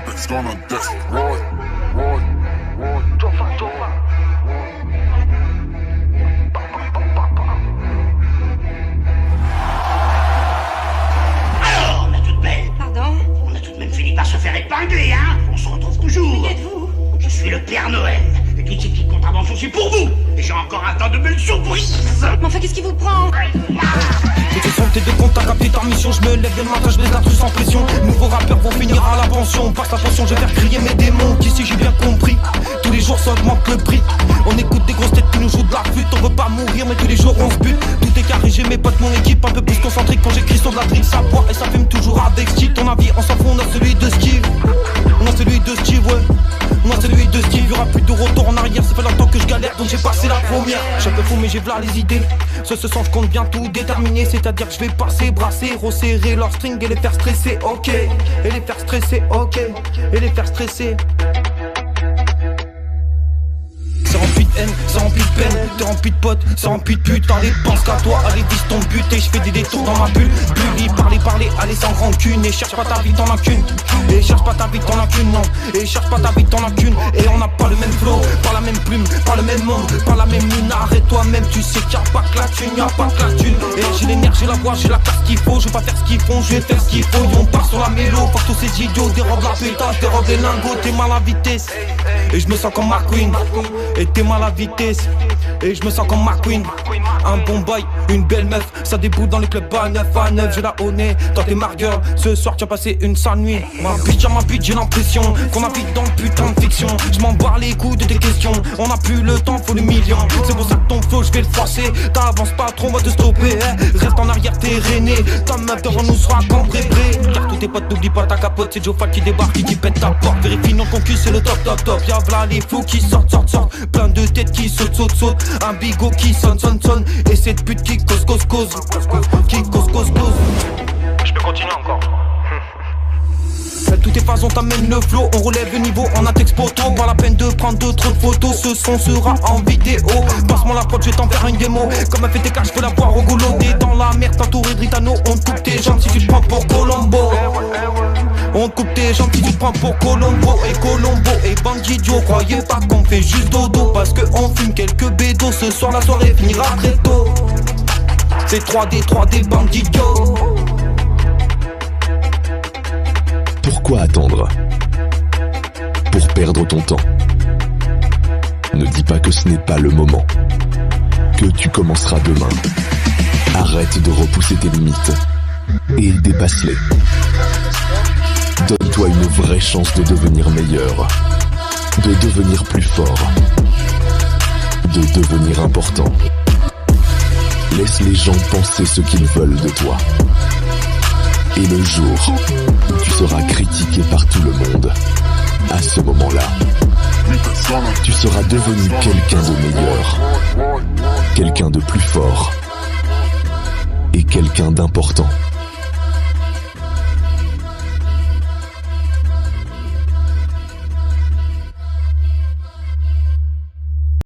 Reaper's gonna destroy. Alors, ma toute belle. Pardon? On a tout de même fini par se faire épingler, hein? On se retrouve toujours. Qui êtes-vous? Je suis le Père Noël. Et toutes ces petites contraventions, c'est pour vous. Et j'ai encore un tas de belles surprises. Mais enfin, qu'est-ce qui vous prend? Côté santé de contact, capté ta mission. Je me lève le matin, je baisse la truc sans pression. Nouveaux rappeurs vont finir à la pension. Passe la pension, je vais faire crier mes démons. Qu'ici j'ai bien compris, tous les jours ça augmente le prix. On écoute des grosses têtes qui nous jouent de la flûte. On veut pas mourir mais tous les jours on se bute. Tout est carré, j'ai mes potes, mon équipe un peu plus concentrique. Quand j'écris sur de la drip, ça boit et ça fume toujours avec style. Ton avis, on s'en fout, on a celui de Steve. On a celui de Steve, ouais. On a celui de Steve, y'aura plus de retour en arrière. Ça fait longtemps que je galère donc j'ai passé la première. Je suis un peu fou mais j'ai v'là les idées. Ce sens je compte bien tout déterminer. C'est-à-dire que je vais passer, brasser, resserrer leur string et les faire stresser, ok. Et les faire stresser, ok. Et les faire stresser. C'est rempli de haine, c'est rempli de peine. T'es rempli de potes, c'est rempli de putes. Allez, pense qu'à toi, allez, vise ton but. Et je fais des détours dans ma bulle. Bully, parler, allez, sans rancune. Et cherche pas ta vie, t'en as qu'une. Et cherche pas ta vie, t'en as qu'une, non. Et cherche pas ta vie, t'en as qu'une. Et on n'a pas le même flow, pas la même plume, pas le même monde, pas la même mine. Arrête toi-même, tu sais qu'il y a pas que la thune, y a pas que la thune. Et j'ai les nerfs, j'ai la voix, j'ai la casse qu'il faut. Je vais pas faire ce qu'ils font, je vais faire ce qu'il faut. Et on part sur la mélo, faut que tous ces idiots dérobent la pétasse, dérobent les lingots. T'es mal à vitesse, et je me sens comme McQueen. Et t'es mal à vitesse, et je me sens comme McQueen. Un bon boy, une belle meuf, ça déboule dans les clubs à 9 à 9. J'ai la honnête, dans tes margueurs. Ce soir tu as passé une sale nuit. Ma bitch, j'ai l'impression qu'on habite dans le putain de fiction. Je m'en bats les couilles de tes questions. On n'a plus le temps, faut le million. C'est pour ça que ton flow, je vais le froisser. T'avances pas trop, on va te stopper, Reste en arrière, t'es rené. Ta meuf devant nous sera cambrée. Car tous tes potes, n'oublie pas ta capote. C'est Joe Fat qui débarque et qui pète ta porte. Vérifie non, ton cul, c'est le top. Y'a v'là les flots qui sortent. Plein de têtes qui sautent. Un bigot qui sonne. Et cette pute qui cause. Qui cause. Je peux continuer encore. De toutes tes phases on t'amène le flow, on relève le niveau en un texte poteau. Pas la peine de prendre de trop de photos, ce son sera en vidéo. Passe-moi la prod, je vais t'en faire une démo. Comme un fait tes cas, je veux la voir au goulot. T'es dans la merde, entouré de Ritano. On te coupe tes jambes si tu te prends pour Colombo. On te coupe tes jambes si tu te prends pour Colombo. Et Bandidjo, croyez pas qu'on fait juste dodo. Parce que on fume quelques bédos. Ce soir la soirée finira très tôt. C'est 3D Bandidjo. Pourquoi attendre? Pour perdre ton temps. Ne dis pas que ce n'est pas le moment, que tu commenceras demain. Arrête de repousser tes limites et dépasse-les. Donne-toi une vraie chance de devenir meilleur, de devenir plus fort, de devenir important. Laisse les gens penser ce qu'ils veulent de toi. Et le jour où tu seras critiqué par tout le monde, à ce moment-là, tu seras devenu quelqu'un de meilleur, quelqu'un de plus fort et quelqu'un d'important.